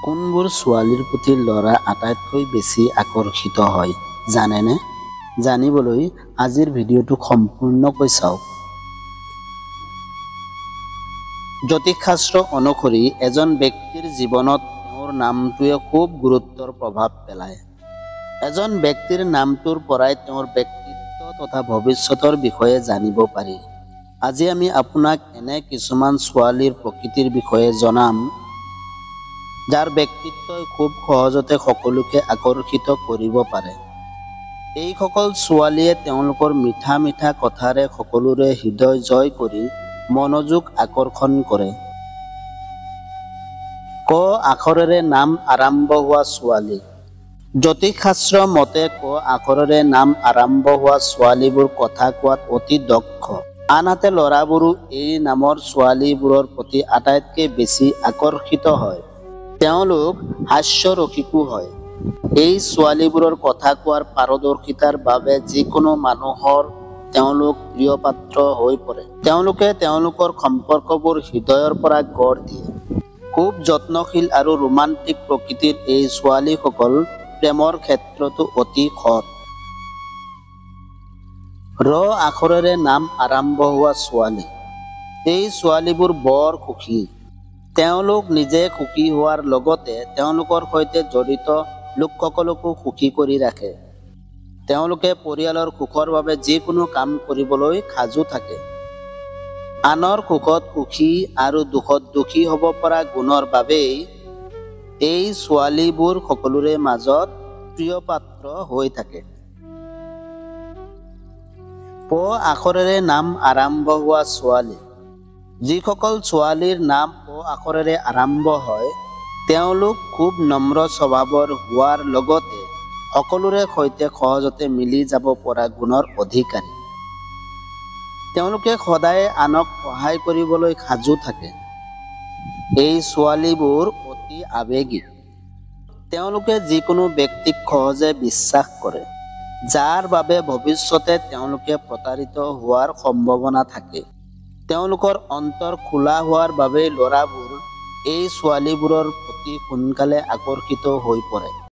কোনবোৰ ছোৱালীৰ প্ৰতি ল'ৰা আটাইতকৈ বেছি আকৰ্ষিত হয় জানেনে? জানিবলৈ আজিৰ ভিডিঅ'টো সম্পূৰ্ণকৈ চাওক। জ্যোতিষশাস্ত্ৰ অনুসৰি এজন ব্যক্তিৰ জীৱনত তেওঁৰ নামটোৱে খুব গুৰুত্বৰ প্ৰভাৱ পেলায়। এজন ব্যক্তিৰ নামটোৰ পৰাই তেওঁৰ ব্যক্তিত্ব তথা ভৱিষ্যতৰ বিষয়ে জানিব পাৰি। আজি আমি আপোনাক এনে কিছুমান ছোৱালীৰ প্ৰকৃতিৰ বিষয়ে জনাম, যাৰ ব্যক্তিত্বই খুব সহজতে সকলোকে আকৰ্ষিত কৰিব পাৰে। এইসকল ছোৱালীয়ে তেওঁলোকৰ মিঠা মিঠা কথাৰে সকলোৰে হৃদয় জয় কৰি মনোযোগ আকৰ্ষণ কৰে। ক আখৰেৰে নাম আৰম্ভ হোৱা ছোৱালী। জ্যোতিষশাস্ত্ৰ মতে ক আখৰেৰে নাম আৰম্ভ হোৱা ছোৱালীবোৰ কথা কোৱাত অতি দক্ষ। আনহাতে ল'ৰাবোৰো এই নামৰ ছোৱালীবোৰৰ প্ৰতি আটাইতকৈ বেছি আকৰ্ষিত হয়। তেওঁলোক হাস্যৰসিকো হয়। এই ছোৱালীবোৰৰ কথা কোৱাৰ পাৰদৰ্শিতাৰ বাবে যিকোনো মানুহৰ তেওঁলোক প্ৰিয় পাত্ৰ হৈ পৰে। তেওঁলোকে তেওঁলোকৰ সম্পৰ্কবোৰ হৃদয়ৰ পৰা গঢ় দিয়ে। খুব যত্নশীল আৰু ৰোমান্টিক প্ৰকৃতিৰ এই ছোৱালীসকল প্ৰেমৰ ক্ষেত্ৰতো অতি সৎ। ৰ আখৰেৰে নাম আৰম্ভ হোৱা ছোৱালী। এই ছোৱালীবোৰ বৰ সুখী। তেওঁলোক নিজে সুখী হোৱাৰ লগতে তেওঁলোকৰ সৈতে জড়িত লোকসকলকো সুখী কৰি ৰাখে। তেওঁলোকে পৰিয়ালৰ সুখৰ বাবে যিকোনো কাম কৰিবলৈ সাজু থাকে। আনৰ সুখত সুখী আৰু দুখত দুখী হ'ব পৰা গুণৰ বাবেই এই ছোৱালীবোৰ সকলোৰে মাজত প্ৰিয় পাত্ৰ হৈ থাকে। প আখৰেৰে নাম আৰম্ভ হোৱা ছোৱালী। যিসকল ছোৱালীৰ নাম প আখৰেৰে আৰম্ভ হয়, তেওঁলোক খুব নম্ৰ স্বভাৱৰ হোৱাৰ লগতে সকলোৰে সৈতে সহজতে মিলি যাব পৰা গুণৰ অধিকাৰী। তেওঁলোকে সদায় আনক সহায় কৰিবলৈ সাজু থাকে। এই ছোৱালীবোৰ অতি আৱেগিক। তেওঁলোকে যিকোনো ব্যক্তিক সহজে বিশ্বাস কৰে, যাৰ বাবে ভৱিষ্যতে তেওঁলোকে প্ৰতাৰিত হোৱাৰ সম্ভাৱনা থাকে। তেওঁলোকৰ অন্তৰ খোলা হোৱাৰ বাবেই ল'ৰাবোৰ এই ছোৱালীবোৰৰ প্ৰতি সোনকালে আকৰ্ষিত হৈ পৰে।